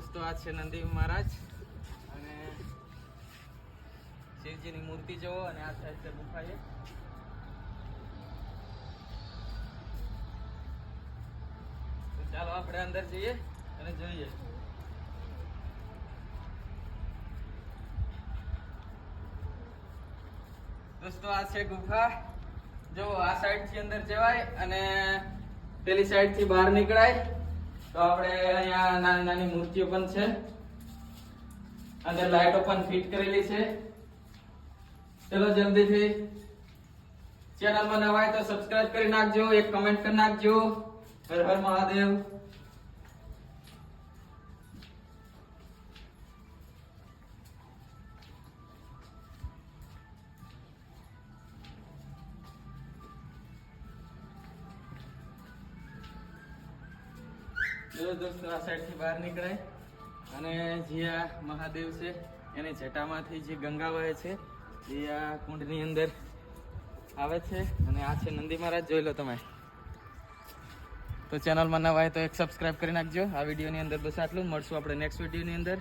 દોસ્તો આ છે નંદી મહારાજ અને શિવજીની મૂર્તિ જોવો અને આ સાઈડ છે ગુફા છે. તો ચાલો આપણે અંદર જઈએ અને જોઈએ. દોસ્તો આ છે ગુફા. જો આ સાઈડ થી અંદર જવાય અને પેલી સાઈડ થી બહાર નીકળાય. તો આપણે અહીંયા નાની નાની મૂર્તિઓ પણ છે. અંદર લાઈટો પણ ફિટ કરેલી છે. ચલો જલ્દીથી ચેનલમાં નવા હોય તો સબસ્ક્રાઇબ કરી નાખજો, એક કમેન્ટ કરી નાખજો. હર હર મહાદેવ. જો દોસ્તો આ સાઈડ થી બહાર નીકળાય અને જે આ મહાદેવ છે એની જટામાંથી જે ગંગા વહે છે એ આ કુંડની અંદર આવે છે. અને આ છે નંદી મહારાજ, જોઈ લો તમે. તો ચેનલમાં નવા હોય તો એક સબસ્ક્રાઇબ કરી નાખજો. આ વિડીયોની અંદર બસ આટલું. મળશું આપણે નેક્સ્ટ વિડીયોની અંદર.